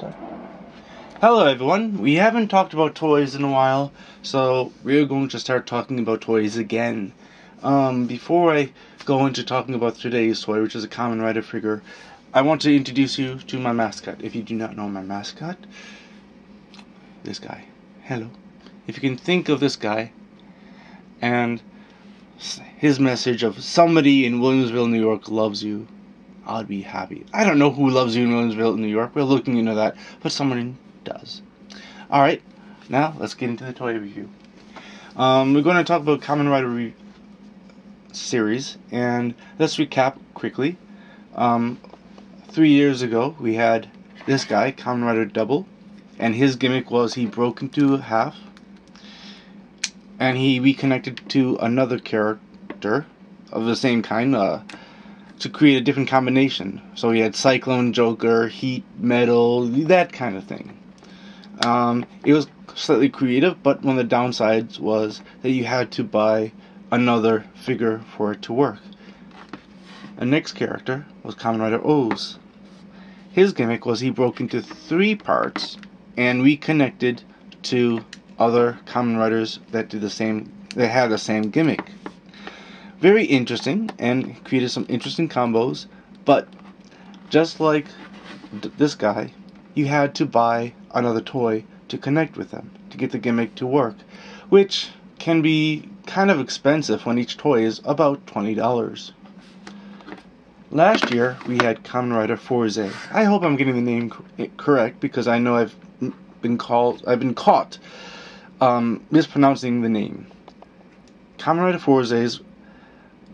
Start. Hello everyone, we haven't talked about toys in a while, so we're going to start talking about toys again. Before I go into talking about today's toy, which is a Kamen Rider figure, I want to introduce you to my mascot. If you do not know my mascot, this guy. Hello. If you can think of this guy and his message of somebody in Williamsville, New York loves you, I'd be happy. I don't know who loves you in Williamsville, New York. We're looking into that, but someone does. Alright, now let's get into the toy review. We're going to talk about Kamen Rider series, and let's recap quickly. 3 years ago, we had this guy, Kamen Rider Double, and his gimmick was he broke into half, and he reconnected to another character of the same kind, to create a different combination. So he had Cyclone, Joker, Heat, Metal, that kind of thing. It was slightly creative, but one of the downsides was that you had to buy another figure for it to work. The next character was Kamen Rider O's. His gimmick was he broke into 3 parts and reconnected to other Kamen Riders that had the same gimmick. Very interesting, and created some interesting combos, but just like this guy, you had to buy another toy to connect with them, to get the gimmick to work, which can be kind of expensive when each toy is about $20. Last year, we had Kamen Rider Forze. I hope I'm getting the name correct, because I know I've been caught mispronouncing the name. Kamen Rider Forze's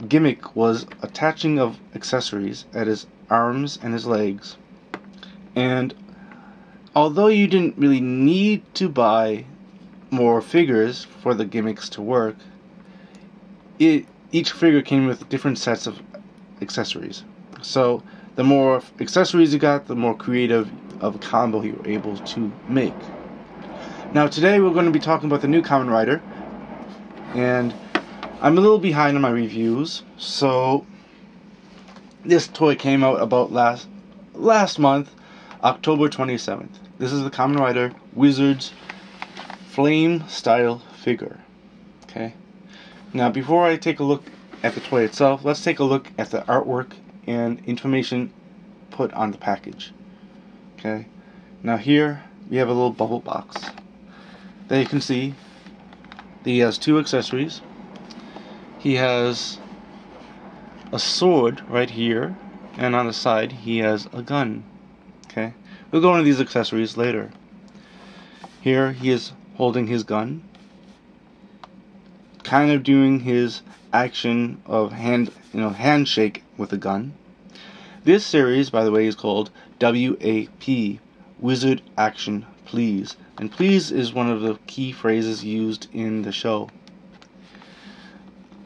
gimmick was attaching of accessories at his arms and his legs, and although you didn't really need to buy more figures for the gimmicks to work, each figure came with different sets of accessories. So the more accessories you got, the more creative of a combo you were able to make. Now today we're going to be talking about the new Kamen Rider, and I'm a little behind on my reviews, so this toy came out about last month, October 27th. This is the Kamen Rider Wizard's Flame style figure. Okay. Now before I take a look at the toy itself, let's take a look at the artwork and information put on the package. Okay. Now here we have a little bubble box. There you can see that he has 2 accessories. He has a sword right here, and on the side he has a gun. Okay, we'll go into these accessories later. Here he is holding his gun, kind of doing his action of handshake with a gun. This series, by the way, is called W.A.P, Wizard Action Please, and please is one of the key phrases used in the show.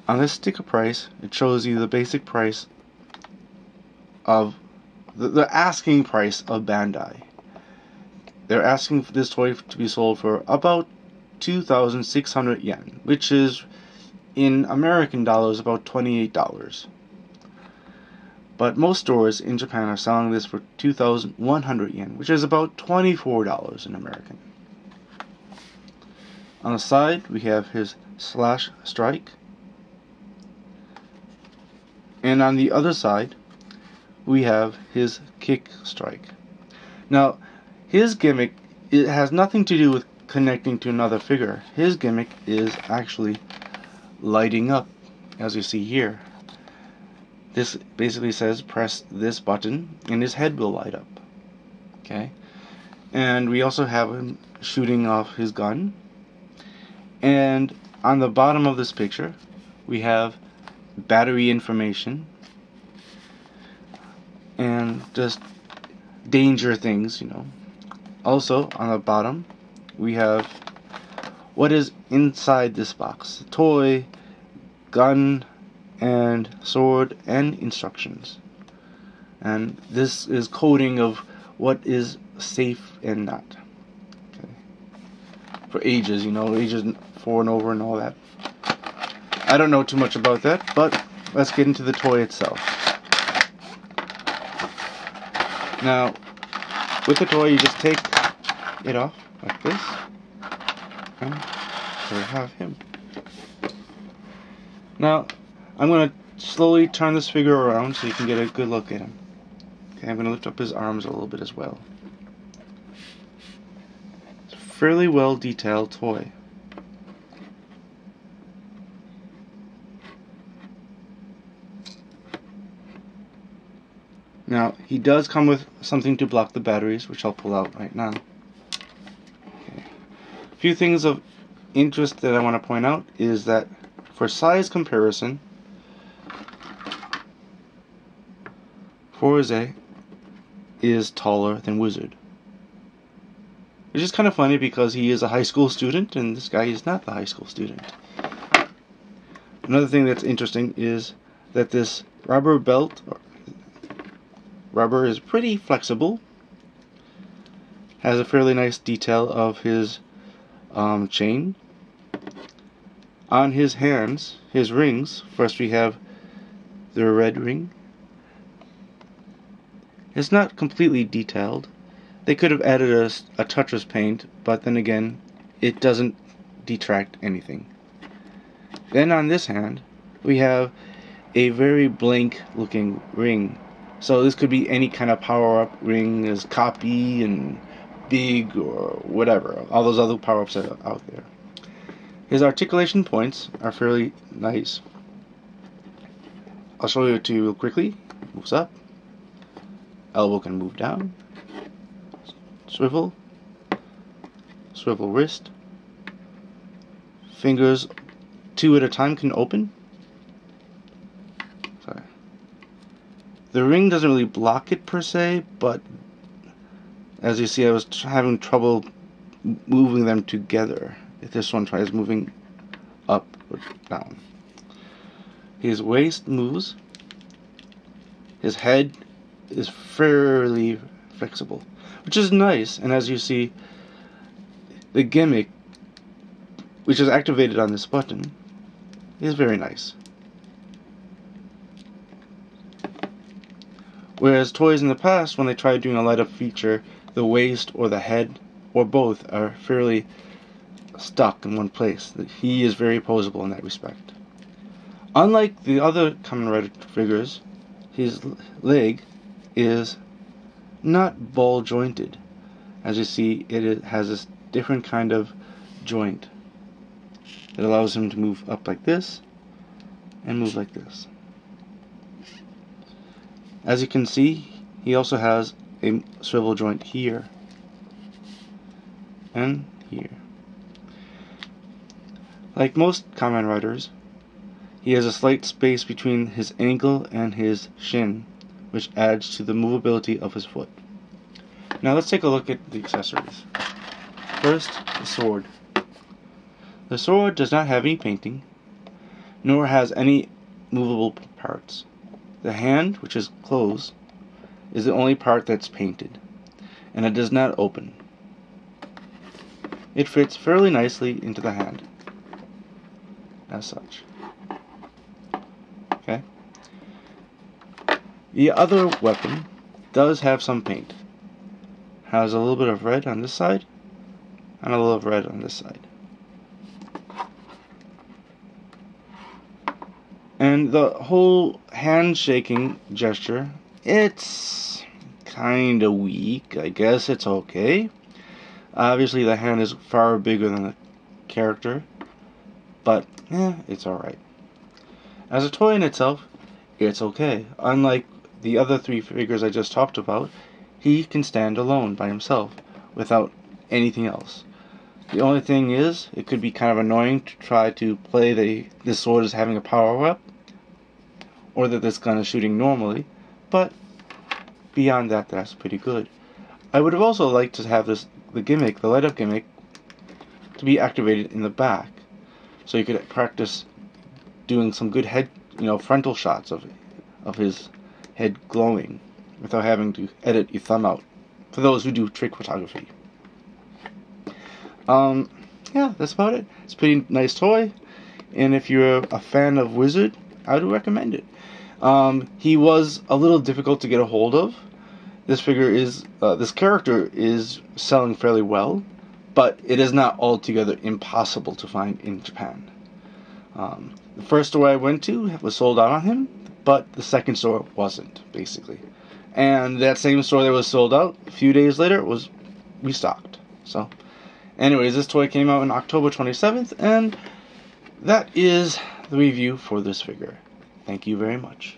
On this sticker price, it shows you the basic price of the asking price of Bandai. They're asking for this toy to be sold for about 2,600 yen, which is in American dollars about $28. But most stores in Japan are selling this for 2,100 yen, which is about $24 in American. On the side, we have his slash strike. And on the other side, we have his kick strike. Now, his gimmick, it has nothing to do with connecting to another figure. His gimmick is actually lighting up, as you see here. This basically says press this button and his head will light up. Okay? And we also have him shooting off his gun. And on the bottom of this picture, we have battery information and just danger things, Also on the bottom we have what is inside this box: toy, gun, and sword, and instructions. And this is coding of what is safe and not. Okay. For ages, ages 4 and over and all that. I don't know too much about that, but let's get into the toy itself. Now, with the toy, you just take it off like this, and there you have him. Now, I'm going to slowly turn this figure around so you can get a good look at him. Okay, I'm going to lift up his arms a little bit as well. It's a fairly well detailed toy. Now, he does come with something to block the batteries, which I'll pull out right now. Okay. A few things of interest that I want to point out is that for size comparison, Forze is taller than Wizard. Which is kind of funny because he is a high school student and this guy is not the high school student. Another thing that's interesting is that this rubber belt, rubber is pretty flexible. Has a fairly nice detail of his chain. On his hands, his rings, first we have the red ring. It's not completely detailed. They could have added a toucher's paint, but then again, it doesn't detract anything. Then on this hand, we have a very blank looking ring. So this could be any kind of power-up ring, as copy and big or whatever. All those other power-ups are out there. His articulation points are fairly nice. I'll show you it to you real quickly. Moves up. Elbow can move down. Swivel. Swivel wrist. Fingers 2 at a time can open. Sorry. The ring doesn't really block it per se, but as you see, I was having trouble moving them together. If this one tries moving up or down. His waist moves. His head is fairly flexible, which is nice. And as you see, the gimmick, which is activated on this button, is very nice. Whereas toys in the past, when they tried doing a light-up feature, the waist or the head or both are fairly stuck in one place. He is very posable in that respect. Unlike the other Kamen Rider figures, his leg is not ball jointed. As you see, it has this different kind of joint that allows him to move up like this and move like this. As you can see, he also has a swivel joint here and here. Like most Kamen Riders, he has a slight space between his ankle and his shin, which adds to the movability of his foot. Now let's take a look at the accessories. First, the sword. The sword does not have any painting, nor has any movable parts. The hand, which is closed, is the only part that's painted, and it does not open. It fits fairly nicely into the hand, as such. Okay. The other weapon does have some paint. Has a little bit of red on this side, and a little of red on this side. And the whole handshaking gesture, it's kinda weak. I guess it's okay. Obviously the hand is far bigger than the character, but it's alright. As a toy in itself, it's okay. Unlike the other 3 figures I just talked about, he can stand alone by himself without anything else. The only thing is, it could be kind of annoying to try to play this sword as having a power-up, or that this gun is shooting normally, but beyond that, that's pretty good. I would have also liked to have the gimmick, the light-up gimmick, to be activated in the back, so you could practice doing some good head, frontal shots of his head glowing, without having to edit your thumb out, for those who do trick photography. Yeah, that's about it. It's a pretty nice toy, and if you're a fan of Wizard, I would recommend it. He was a little difficult to get a hold of, this figure is, this character is selling fairly well, but it is not altogether impossible to find in Japan. The first store I went to was sold out on him, but the second store wasn't, basically. And that same store that was sold out, a few days later, was restocked. So, anyways, this toy came out on October 27th, and that is the review for this figure. Thank you very much.